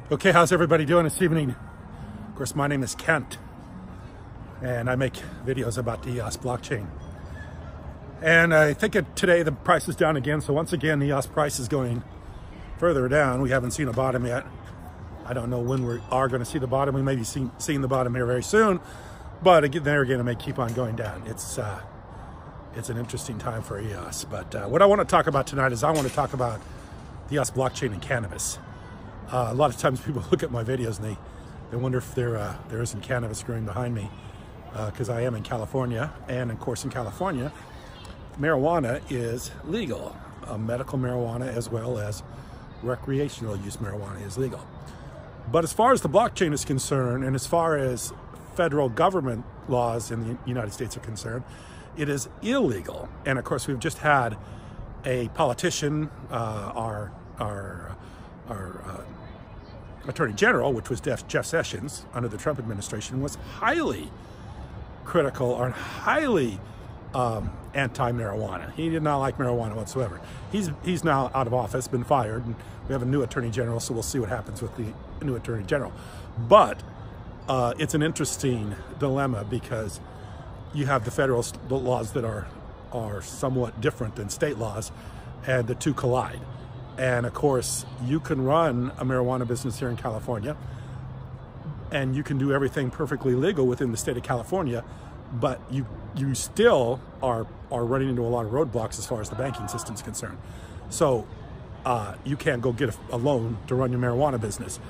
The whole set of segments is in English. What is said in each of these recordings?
Okay, how's everybody doing this evening? Of course, my name is Kent, and I make videos about the EOS blockchain. And I think today the price is down again, so once again, the EOS price is going further down. We haven't seen a bottom yet. I don't know when we are going to see the bottom. We may be seeing the bottom here very soon, but again, there again, it may keep on going down. It's an interesting time for EOS. But what I want to talk about tonight is I want to talk about the EOS blockchain and cannabis. A lot of times people look at my videos and they wonder if there isn't cannabis growing behind me, because I am in California, and of course in California, marijuana is legal. Medical marijuana as well as recreational use marijuana is legal. But as far as the blockchain is concerned, and as far as federal government laws in the United States are concerned, it is illegal. And of course, we've just had a politician, our Attorney General, which was Jeff Sessions under the Trump administration, was highly critical or highly anti-marijuana. He did not like marijuana whatsoever. He's now out of office, been fired, and we have a new Attorney General, so we'll see what happens with the new Attorney General. But it's an interesting dilemma because you have the federal laws that are somewhat different than state laws, and the two collide. And of course, you can run a marijuana business here in California, and you can do everything perfectly legal within the state of California, but you still are running into a lot of roadblocks as far as the banking system is concerned. So you can't go get a loan to run your marijuana business.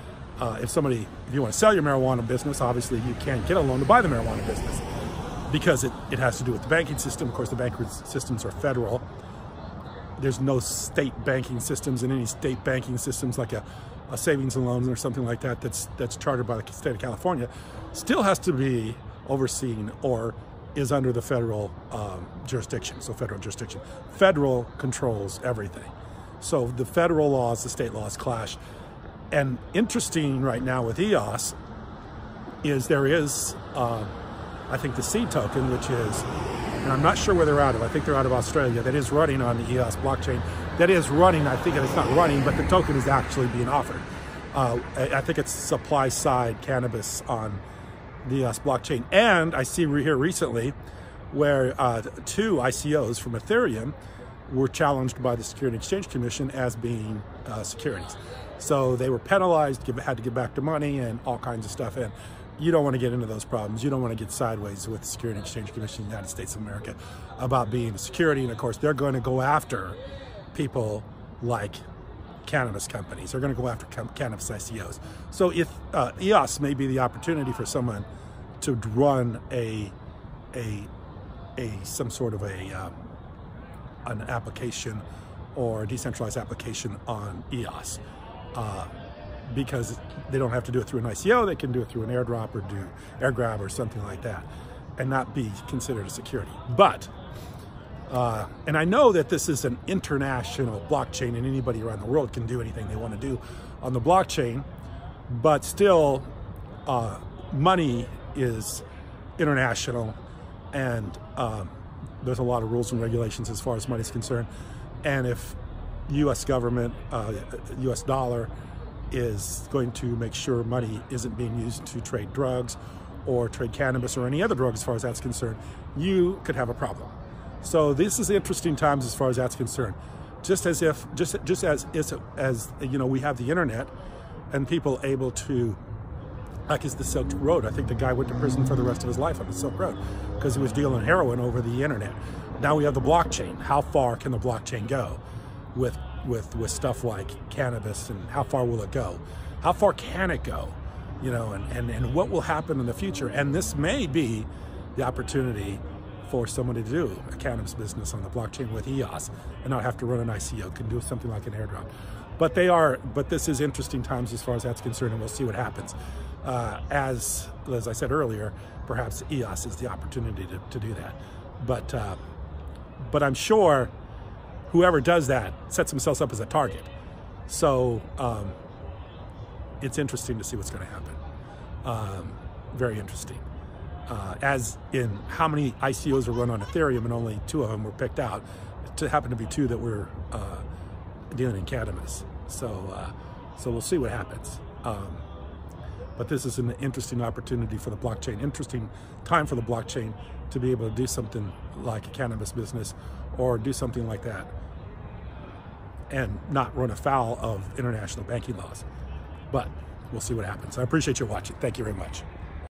If you want to sell your marijuana business, obviously you can't get a loan to buy the marijuana business because it has to do with the banking system. Of course, the banking systems are federal. There's no state banking systems, and any state banking systems like a savings and loans or something like that that's chartered by the state of California still has to be overseen or is under the federal jurisdiction. So federal jurisdiction. Federal controls everything. So the federal laws, the state laws clash. And interesting right now with EOS is there is, I think, the seed token, which is, and I'm not sure where they're out of. I think they're out of Australia. That is running on the EOS blockchain. That is running. I think it's not running, but the token is actually being offered. I think it's supply side cannabis on the EOS blockchain. And I see here recently where two ICOs from Ethereum were challenged by the Securities and Exchange Commission as being securities. So they were penalized, had to give back the money and all kinds of stuff. And you don't want to get into those problems. You don't want to get sideways with the Securities and Exchange Commission in the United States of America about being a security. And of course, they're going to go after people like cannabis companies. They're going to go after cannabis ICOs. So if EOS may be the opportunity for someone to run some sort of an application or a decentralized application on EOS. Because they don't have to do it through an ICO, they can do it through an airdrop or do air grab or something like that and not be considered a security. But, and I know that this is an international blockchain and anybody around the world can do anything they want to do on the blockchain, but still money is international, and there's a lot of rules and regulations as far as money is concerned. And if US government, US dollar is going to make sure money isn't being used to trade drugs or trade cannabis or any other drug as far as that's concerned, you could have a problem. So this is interesting times as far as that's concerned. Just as you know, we have the internet and people able to, like is the Silk Road. I think the guy went to prison for the rest of his life on the Silk Road because he was dealing heroin over the internet. Now we have the blockchain. How far can the blockchain go with stuff like cannabis, and how far will it go? How far can it go? You know, and what will happen in the future? And this may be the opportunity for someone to do a cannabis business on the blockchain with EOS and not have to run an ICO, can do something like an airdrop. But this is interesting times as far as that's concerned, and we'll see what happens. As I said earlier, perhaps EOS is the opportunity to do that. But I'm sure whoever does that sets themselves up as a target. So it's interesting to see what's going to happen. Very interesting. As in how many ICOs were run on Ethereum, and only 2 of them were picked out. It happened to be 2 that were dealing in cannabis. So we'll see what happens. But this is an interesting opportunity for the blockchain, interesting time for the blockchain to be able to do something like a cannabis business or do something like that and not run afoul of international banking laws. But we'll see what happens. I appreciate you watching. Thank you very much.